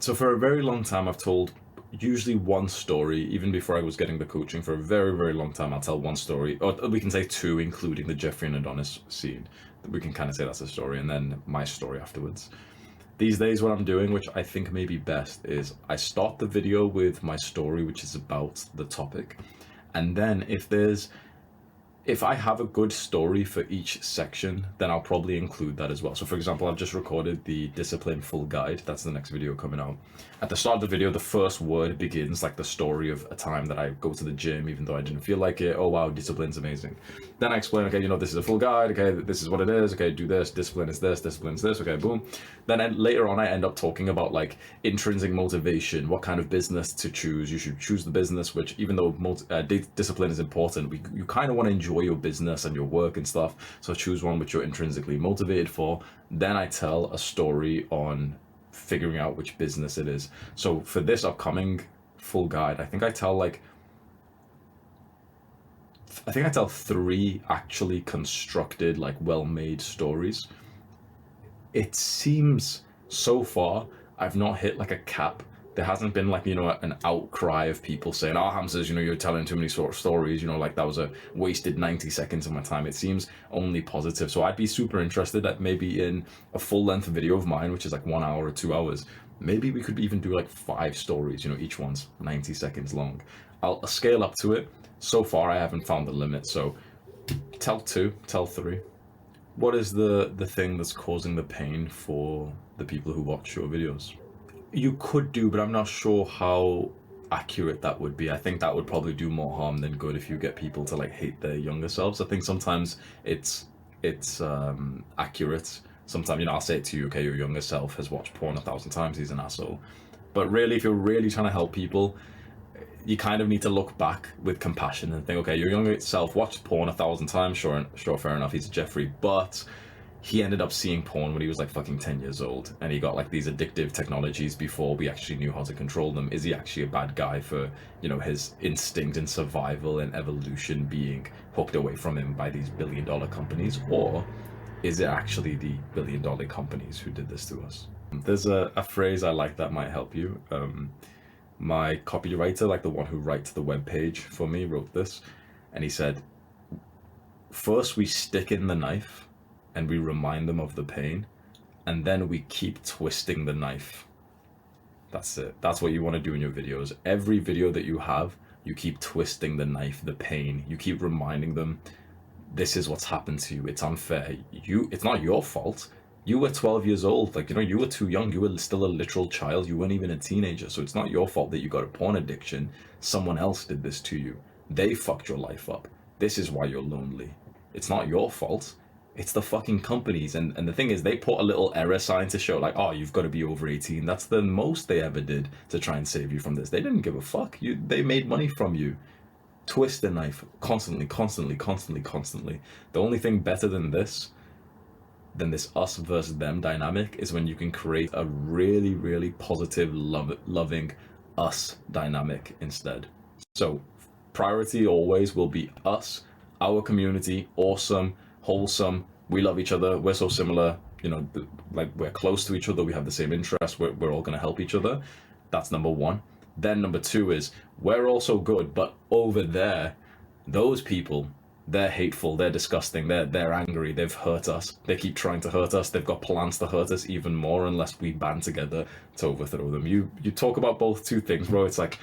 So for a very long time, I've told usually one story, even before I was getting the coaching. For a very, very long time, I'll tell one story, or we can say two, including the Jeffrey and Adonis scene. We can kind of say that's a story, and then my story afterwards. These days, what I'm doing, which I think may be best, is I start the video with my story, which is about the topic. And then if I have a good story for each section, then I'll probably include that as well. So for example, I've just recorded the discipline full guide. That's the next video coming out. At the start of the video, the first word begins like the story of a time that I go to the gym, even though I didn't feel like it. Oh wow, discipline's amazing. Then I explain, okay, this is a full guide. Okay, this is what it is. Okay, do this. Discipline is this. Discipline is this. Okay, boom. Then later on, I end up talking about like intrinsic motivation, what kind of business to choose. You should choose the business, which even though discipline is important, you kind of want to enjoy your business and your work and stuff. So choose one which you're intrinsically motivated for. Then I tell a story on figuring out which business it is. So for this upcoming full guide, I think I tell three actually constructed, like well-made stories. It seems so far I've not hit like a cap. There hasn't been like, an outcry of people saying, oh, Hamza, you're telling too many sort of stories, like that was a wasted 90 seconds of my time. It seems only positive. So I'd be super interested that maybe in a full length video of mine, which is like 1 hour or 2 hours, maybe we could even do like 5 stories, each one's 90 seconds long. I'll scale up to it. So far, I haven't found the limit. So tell 2, tell 3. What is the thing that's causing the pain for the people who watch your videos? You could do, but I'm not sure how accurate that would be. I think that would probably do more harm than good if you get people to like hate their younger selves. I think sometimes it's accurate. Sometimes, I'll say it to you, okay, your younger self has watched porn 1,000 times, he's an asshole. But really, if you're really trying to help people, you kind of need to look back with compassion and think, okay, your younger self watched porn 1,000 times, sure, fair enough, he's a Jeffrey, but he ended up seeing porn when he was like fucking 10 years old, and he got like these addictive technologies before we actually knew how to control them. Is he actually a bad guy for, his instinct and survival and evolution being hooked away from him by these billion-dollar companies? Or is it actually the billion-dollar companies who did this to us? There's a phrase I like that might help you. My copywriter, like the one who writes the web page for me, wrote this, and he said, first we stick in the knife and we remind them of the pain, and then we keep twisting the knife. That's it. That's what you want to do in your videos. Every video that you have, you keep twisting the knife, the pain. You keep reminding them, this is what's happened to you. It's unfair. It's not your fault. You were 12 years old. Like, you were too young. You were still a literal child. You weren't even a teenager. So it's not your fault that you got a porn addiction. Someone else did this to you. They fucked your life up. This is why you're lonely. It's not your fault. It's the fucking companies. And the thing is, they put a little error sign to show like, oh, you've got to be over 18. That's the most they ever did to try and save you from this. They didn't give a fuck. They made money from you. Twist the knife constantly, constantly, constantly, constantly. The only thing better than this us versus them dynamic is when you can create a really, really positive, loving us dynamic instead. So priority always will be us, our community, awesome, wholesome, we love each other, we're so similar, like we're close to each other, we have the same interests, we're all going to help each other. That's number 1. Then number 2 is we're also good, but over there, those people, they're hateful, they're disgusting, they're angry, they've hurt us, they keep trying to hurt us, they've got plans to hurt us even more unless we band together to overthrow them. You talk about both 2 things, bro. It's like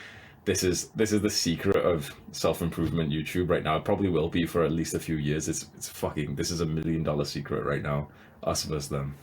this is the secret of self-improvement YouTube right now. It probably will be for at least a few years. It's fucking, this is $1 million secret right now, us versus them.